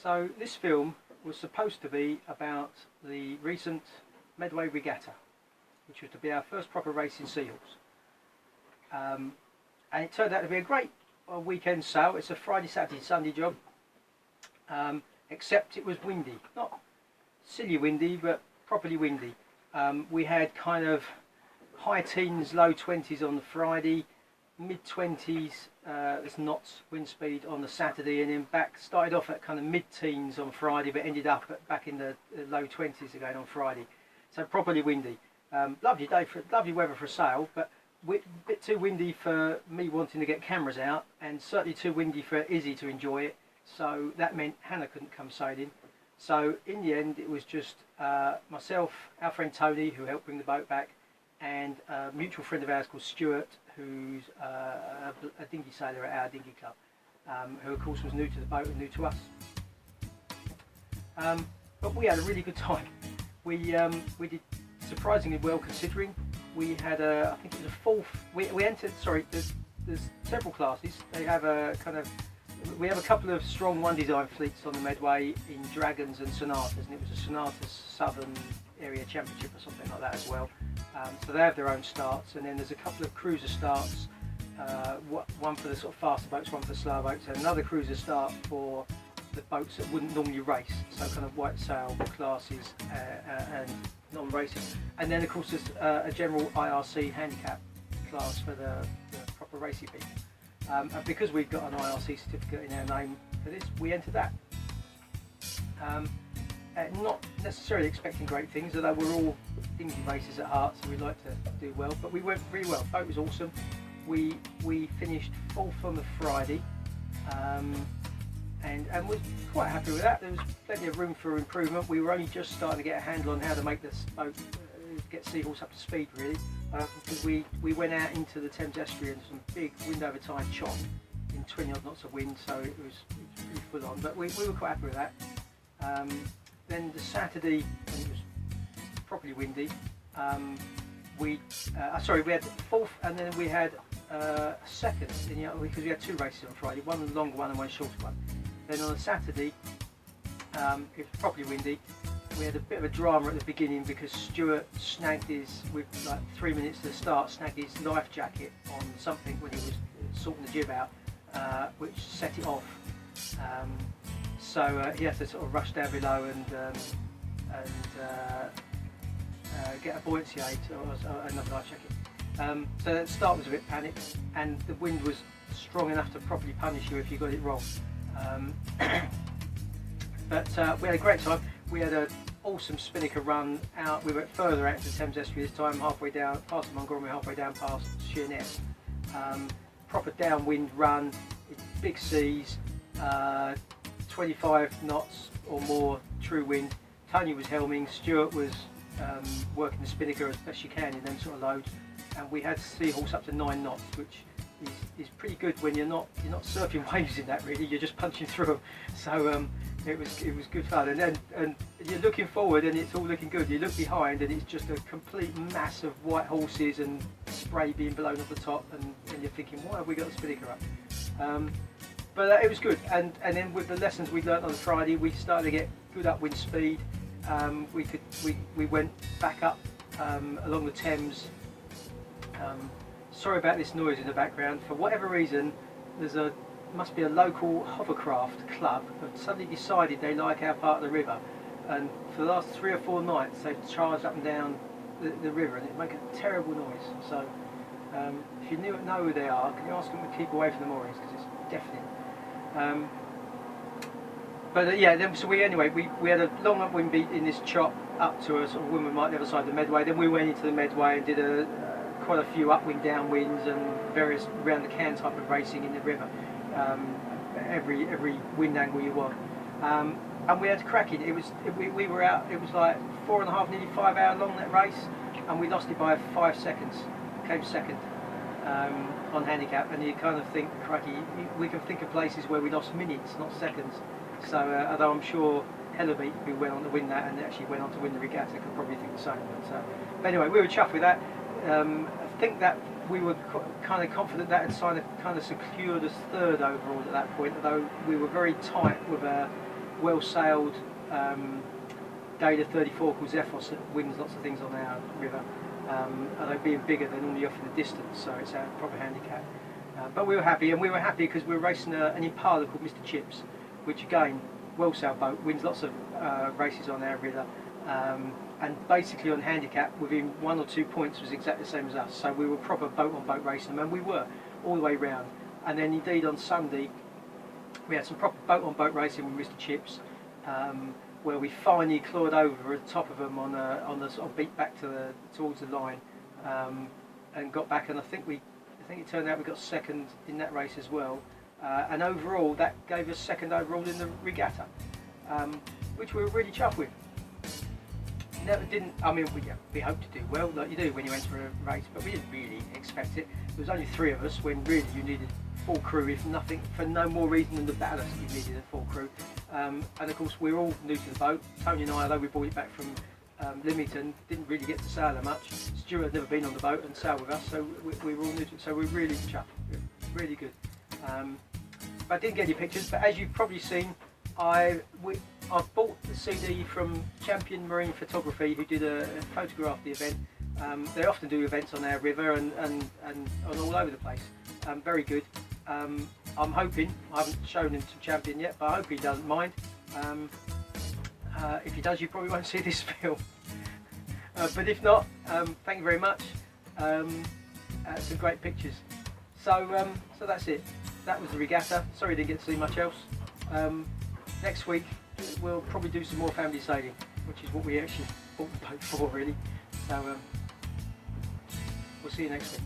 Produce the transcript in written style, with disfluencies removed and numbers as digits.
So this film was supposed to be about the recent Medway Regatta, which was to be our first proper race in Seahorse. And it turned out to be a great weekend sail. It's a Friday, Saturday, Sunday job, except it was windy. Not silly windy, but properly windy. We had kind of high teens, low 20s on the Friday, mid-20s knots wind speed on the Saturday, and then started off at kind of mid-teens on Friday, but ended up back in the low 20s again on Friday. So properly windy. Lovely day, lovely weather for a sail, but a bit too windy for me wanting to get cameras out, and certainly too windy for Izzy to enjoy it. So that meant Hannah couldn't come sailing. So in the end, it was just myself, our friend Tony, who helped bring the boat back, and a mutual friend of ours called Stewart, who's a dinghy sailor at our dinghy club, who of course was new to the boat and new to us. But we had a really good time. We did surprisingly well considering. We had I think it was a fourth. We entered. Sorry, there's several classes. They have we have a couple of strong one design fleets on the Medway in Dragons and Sonatas, and it was a Sonatas Southern Area Championship or something like that as well. So they have their own starts, and then there's a couple of cruiser starts, one for the sort of faster boats, one for the slower boats, and another cruiser start for the boats that wouldn't normally race, so kind of white sail classes and non-racing. And then of course there's a general IRC handicap class for the proper racing people. And because we've got an IRC certificate in our name for this, we entered that. Not necessarily expecting great things, although we're all dinghy racers at heart, so we like to do well. But we went really well. The boat was awesome. We finished 4th on the Friday, and was quite happy with that. There was plenty of room for improvement. We were only just starting to get a handle on how to make this boat get Seahorse up to speed, really, because we went out into the Thames estuary and some big wind over tide chop in 20 odd knots of wind, so it was pretty full on. But we were quite happy with that. Then the Saturday, when it was properly windy, we had 4th, and then we had a 2nd, because we had 2 races on Friday, one longer one and one shorter one. Then on the Saturday, it was properly windy. We had a bit of a drama at the beginning because Stewart snagged with like 3 minutes to the start, snagged his life jacket on something when he was sorting the jib out, which set it off. So he had to sort of rush down below and get a buoyancy aid or another life jacket. So the start was a bit panicked, and the wind was strong enough to properly punish you if you got it wrong. But we had a great time. We had an awesome spinnaker run out. We went further out to the Thames estuary this time, halfway down past Montgomery, halfway down past Sheerness. Proper downwind run, big seas, 25 knots or more true wind. Tony was helming, Stewart was working the spinnaker as best you can in them sort of loads, and we had Seahorse up to 9 knots, which is pretty good when you're not surfing waves in that, really. You're just punching through them. So it was good fun. And you're looking forward and it's all looking good. You look behind and it's just a complete mass of white horses and spray being blown off the top, and you're thinking, why have we got the spinnaker up? But it was good. And then with the lessons we learnt on the Friday, we started to get good upwind speed. We went back up along the Thames. Sorry about this noise in the background. For whatever reason, must be a local hovercraft club have suddenly decided they like our part of the river, and for the last 3 or 4 nights they've charged up and down the river, and it makes a terrible noise. So if you know who they are, can you ask them to keep away from the moorings, because it's deafening. So we had a long upwind beat in this chop up to a sort of woman right the other side of the Medway. Then we went into the Medway and did quite a few upwind, downwinds, and various round the can type of racing in the river. Every wind angle you want, and we had to crack it. We were out. It was like 4.5, nearly 5 hour long, that race, and we lost it by 5 seconds. Came 2nd on handicap, and you kind of think, cracky, we can think of places where we lost minutes, not seconds. So although I'm sure Hellaby, who went on to win that and actually went on to win the regatta, could probably think the same. But anyway, we were chuffed with that. I think that we were kind of confident that had kind of secured us 3rd overall at that point, although we were very tight with well sailed Gala 34 called Zephos that wins lots of things on our river, although being bigger they're normally off in the distance, so it's a proper handicap. But we were happy, and we were happy because we were racing an Impala called Mr. Chips, which again, well sailed boat, wins lots of races on our river, and basically on handicap within 1 or 2 points was exactly the same as us, so we were proper boat on boat racing, and we were all the way round. And then indeed on Sunday we had some proper boat on boat racing with Mr. Chips, where we finally clawed over at the top of them on the sort of beat back towards the line, and got back, and I think it turned out we got second in that race as well, and overall that gave us second overall in the regatta, which we were really chuffed with. I mean, we hoped to do well, like you do when you enter a race, but we didn't really expect it. There was only 3 of us when really you needed full crew, if nothing, for no more reason than the ballast you needed a full crew. And of course we're all new to the boat. Tony and I, although we brought it back from Leamington, didn't really get to sail that much. Stewart had never been on the boat and sailed with us, so we were all new to it, so we're really chuffed, really good. But I didn't get any pictures, but as you've probably seen, I've bought the CD from Champion Marine Photography, who did a photograph of the event. They often do events on our river and all over the place. Very good. I'm hoping, I haven't shown him to Champion yet, but I hope he doesn't mind. If he does, you probably won't see this film. But if not, thank you very much. Some great pictures. So that's it. That was the regatta. Sorry I didn't get to see much else. Next week we'll probably do some more family sailing, which is what we actually bought the boat for really. So we'll see you next week.